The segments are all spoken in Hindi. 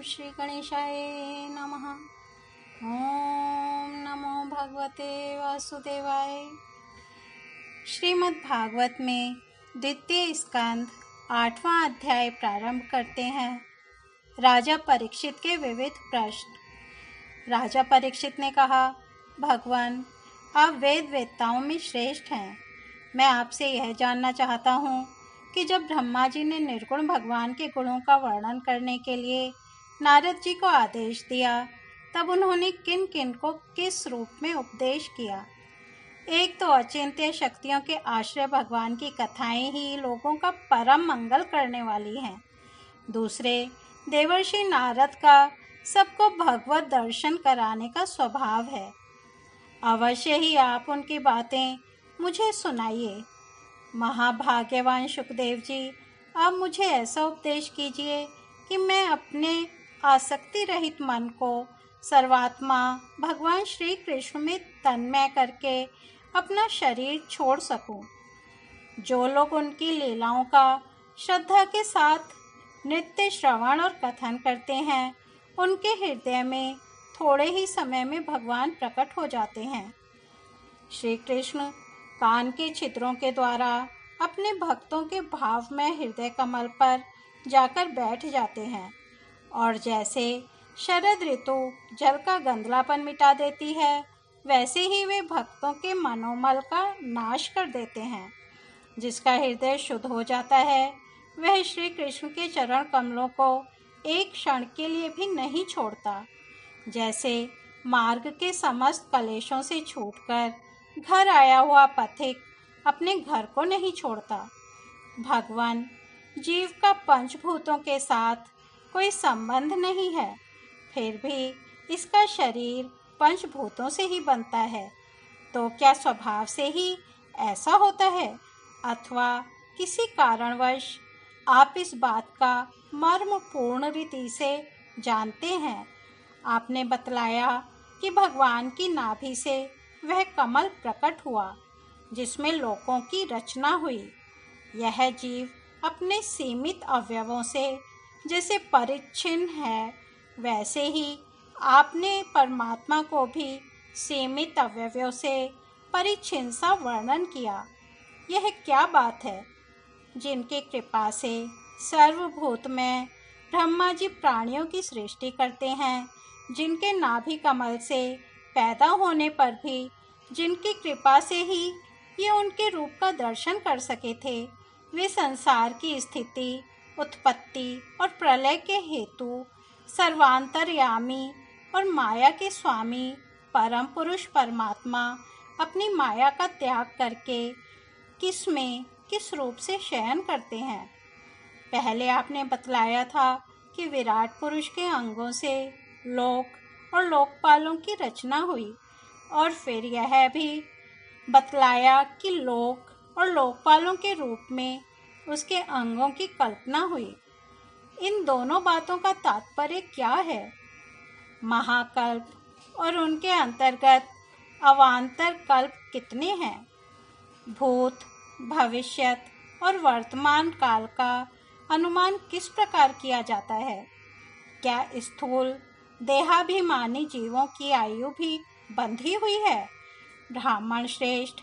श्री गणेशाय नमः। ओम नमो भगवते वासुदेवाय। श्रीमद् भागवत में द्वितीय स्कंद 8वां अध्याय प्रारंभ करते हैं। राजा परीक्षित के विविध प्रश्न। राजा परीक्षित ने कहा, भगवान, आप वेद वेत्ताओं में श्रेष्ठ हैं। मैं आपसे यह जानना चाहता हूँ कि जब ब्रह्मा जी ने निर्गुण भगवान के गुणों का वर्णन करने के लिए नारद जी को आदेश दिया, तब उन्होंने किन किन को किस रूप में उपदेश किया। एक तो अचिंत्य शक्तियों के आश्रय भगवान की कथाएं ही लोगों का परम मंगल करने वाली हैं। दूसरे, देवर्षि नारद का सबको भगवत दर्शन कराने का स्वभाव है। अवश्य ही आप उनकी बातें मुझे सुनाइए। महाभाग्यवान सुखदेव जी, आप मुझे ऐसा उपदेश कीजिए कि मैं अपने आसक्ति रहित मन को सर्वात्मा भगवान श्री कृष्ण में तन्मय करके अपना शरीर छोड़ सकूं। जो लोग उनकी लीलाओं का श्रद्धा के साथ नित्य श्रवण और कथन करते हैं, उनके हृदय में थोड़े ही समय में भगवान प्रकट हो जाते हैं। श्री कृष्ण कान के छिद्रों के द्वारा अपने भक्तों के भावमय हृदय कमल पर जाकर बैठ जाते हैं, और जैसे शरद ऋतु जल का गंधलापन मिटा देती है, वैसे ही वे भक्तों के मनोमल का नाश कर देते हैं। जिसका हृदय शुद्ध हो जाता है, वह श्री कृष्ण के चरण कमलों को एक क्षण के लिए भी नहीं छोड़ता। जैसे मार्ग के समस्त कलेशों से छूटकर घर आया हुआ पथिक अपने घर को नहीं छोड़ता। भगवान, जीव का पंचभूतों के साथ कोई संबंध नहीं है, फिर भी इसका शरीर पंचभूतों से ही बनता है। तो क्या स्वभाव से ही ऐसा होता है, अथवा किसी कारणवश आप इस बात का मर्म पूर्ण रीति से जानते हैं? आपने बतलाया कि भगवान की नाभि से वह कमल प्रकट हुआ जिसमें लोकों की रचना हुई। यह जीव अपने सीमित अवयवों से जैसे परिच्छिन्न है, वैसे ही आपने परमात्मा को भी सीमित अवयवों से परिच्छिन्न सा वर्णन किया। यह क्या बात है? जिनकी कृपा से सर्वभूत में ब्रह्मा जी प्राणियों की सृष्टि करते हैं, जिनके नाभि कमल से पैदा होने पर भी जिनकी कृपा से ही ये उनके रूप का दर्शन कर सके थे, वे संसार की स्थिति, उत्पत्ति और प्रलय के हेतु सर्वांतर्यामी और माया के स्वामी परम पुरुष परमात्मा अपनी माया का त्याग करके किस रूप से शयन करते हैं। पहले आपने बतलाया था कि विराट पुरुष के अंगों से लोक और लोकपालों की रचना हुई, और फिर यह भी बतलाया कि लोक और लोकपालों के रूप में उसके अंगों की कल्पना हुई। इन दोनों बातों का तात्पर्य क्या है? महाकल्प और उनके अंतर्गत अवान्तर कल्प कितने हैं? भूत, भविष्यत और वर्तमान काल का अनुमान किस प्रकार किया जाता है? क्या स्थूल देहाभिमानी जीवों की आयु भी बंधी हुई है? ब्राह्मण श्रेष्ठ,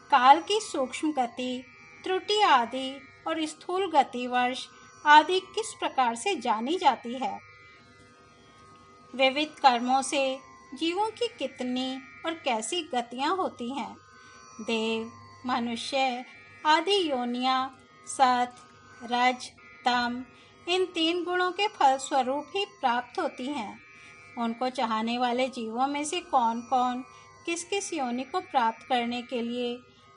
काल की सूक्ष्म गति, त्रुटि आदि और स्थूल गति वर्ष आदि किस प्रकार से जानी जाती है? विविध कर्मों से जीवों की कितनी और कैसी गतियां होती हैं? देव, मनुष्य आदि योनियां सत, रज, तम इन 3 गुणों के फलस्वरूप ही प्राप्त होती हैं। उनको चाहने वाले जीवों में से कौन कौन किस किस योनि को प्राप्त करने के लिए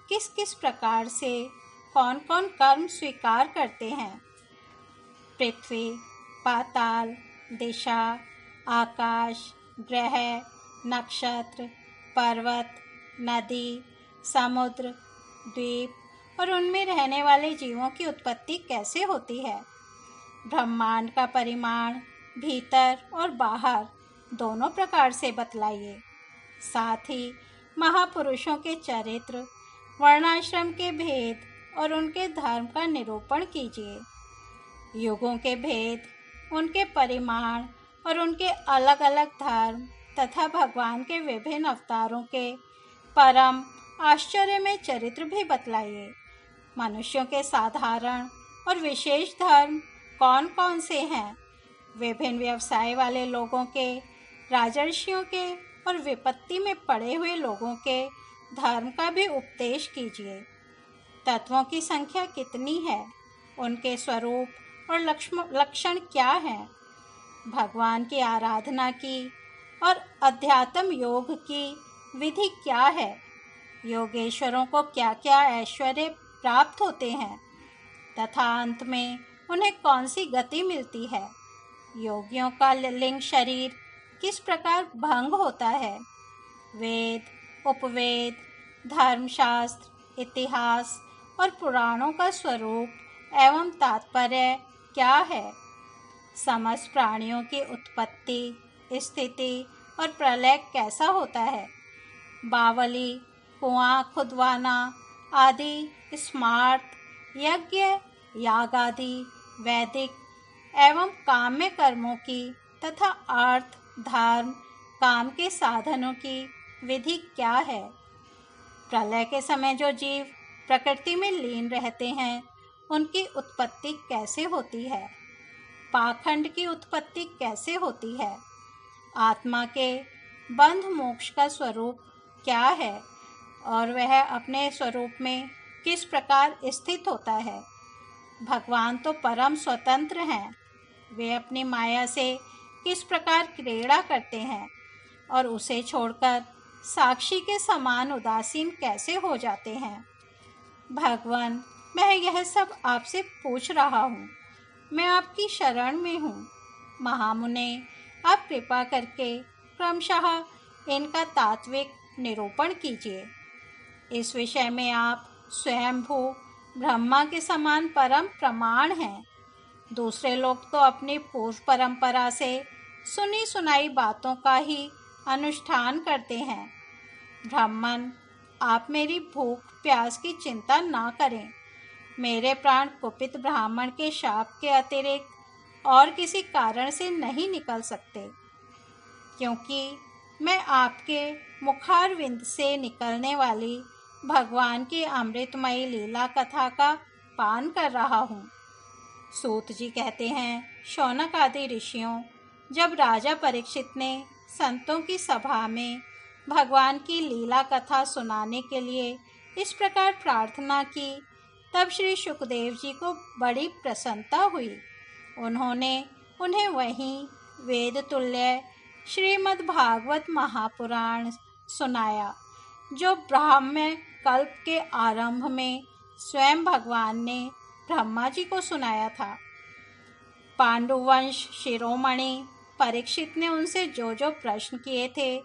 किस किस प्रकार से कौन कौन कर्म स्वीकार करते हैं? पृथ्वी, पाताल, दिशा, आकाश, ग्रह, नक्षत्र, पर्वत, नदी, समुद्र, द्वीप और उनमें रहने वाले जीवों की उत्पत्ति कैसे होती है? ब्रह्मांड का परिमाण भीतर और बाहर दोनों प्रकार से बतलाइए। साथ ही महापुरुषों के चरित्र, वर्णाश्रम के भेद और उनके धर्म का निरूपण कीजिए। युगों के भेद, उनके परिमाण और उनके अलग अलग धर्म तथा भगवान के विभिन्न अवतारों के परम आश्चर्यमय चरित्र भी बतलाइए। मनुष्यों के साधारण और विशेष धर्म कौन कौन से हैं? विभिन्न व्यवसाय वाले लोगों के, राजर्षियों के और विपत्ति में पड़े हुए लोगों के धर्म का भी उपदेश कीजिए। तत्वों की संख्या कितनी है? उनके स्वरूप और लक्षण क्या हैं? भगवान की आराधना की और अध्यात्म योग की विधि क्या है? योगेश्वरों को क्या क्या ऐश्वर्य प्राप्त होते हैं तथा अंत में उन्हें कौन सी गति मिलती है? योगियों का लिंग शरीर किस प्रकार भंग होता है? वेद, उपवेद, धर्मशास्त्र, इतिहास और पुराणों का स्वरूप एवं तात्पर्य क्या है? समस्त प्राणियों की उत्पत्ति, स्थिति और प्रलय कैसा होता है? बावली, कुआं खुदवाना आदि स्मार्त, यज्ञ, याग आदि वैदिक एवं काम्य कर्मों की तथा अर्थ, धर्म, काम के साधनों की विधि क्या है? प्रलय के समय जो जीव प्रकृति में लीन रहते हैं, उनकी उत्पत्ति कैसे होती है? पाखंड की उत्पत्ति कैसे होती है? आत्मा के बंध मोक्ष का स्वरूप क्या है और वह अपने स्वरूप में किस प्रकार स्थित होता है? भगवान तो परम स्वतंत्र हैं। वे अपनी माया से किस प्रकार क्रीड़ा करते हैं और उसे छोड़कर साक्षी के समान उदासीन कैसे हो जाते हैं? भगवान, मैं यह सब आपसे पूछ रहा हूँ। मैं आपकी शरण में हूँ। महामुने, आप कृपा करके क्रमशः इनका तात्विक निरूपण कीजिए। इस विषय में आप स्वयंभू ब्रह्मा के समान परम प्रमाण हैं। दूसरे लोग तो अपनी पूर्व परंपरा से सुनी सुनाई बातों का ही अनुष्ठान करते हैं। ब्राह्मण, आप मेरी भूख प्यास की चिंता ना करें। मेरे प्राण कुपित ब्राह्मण के शाप के अतिरिक्त और किसी कारण से नहीं निकल सकते, क्योंकि मैं आपके मुखारविंद से निकलने वाली भगवान की अमृतमयी लीला कथा का पान कर रहा हूँ। सूत जी कहते हैं, शौनक आदि ऋषियों, जब राजा परीक्षित ने संतों की सभा में भगवान की लीला कथा सुनाने के लिए इस प्रकार प्रार्थना की, तब श्री सुखदेव जी को बड़ी प्रसन्नता हुई। उन्होंने उन्हें वहीं वेद तुल्य श्रीमद् भागवत महापुराण सुनाया, जो ब्राह्मण कल्प के आरंभ में स्वयं भगवान ने ब्रह्मा जी को सुनाया था। पांडुवंश शिरोमणि परीक्षित ने उनसे जो जो प्रश्न किए थे,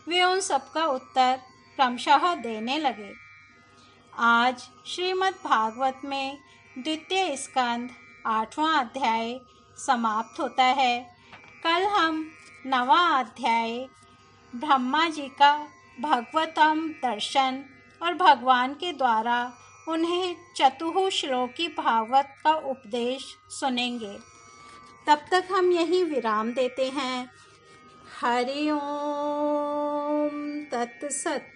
वे उन सबका उत्तर क्रमशः देने लगे। आज श्रीमद् भागवत में द्वितीय स्कंद 8वां अध्याय समाप्त होता है। कल हम 9वां अध्याय ब्रह्मा जी का भगवतम दर्शन और भगवान के द्वारा उन्हें चतुः श्लोकी भागवत का उपदेश सुनेंगे। तब तक हम यहीं विराम देते हैं। हरि ओम तत्सत।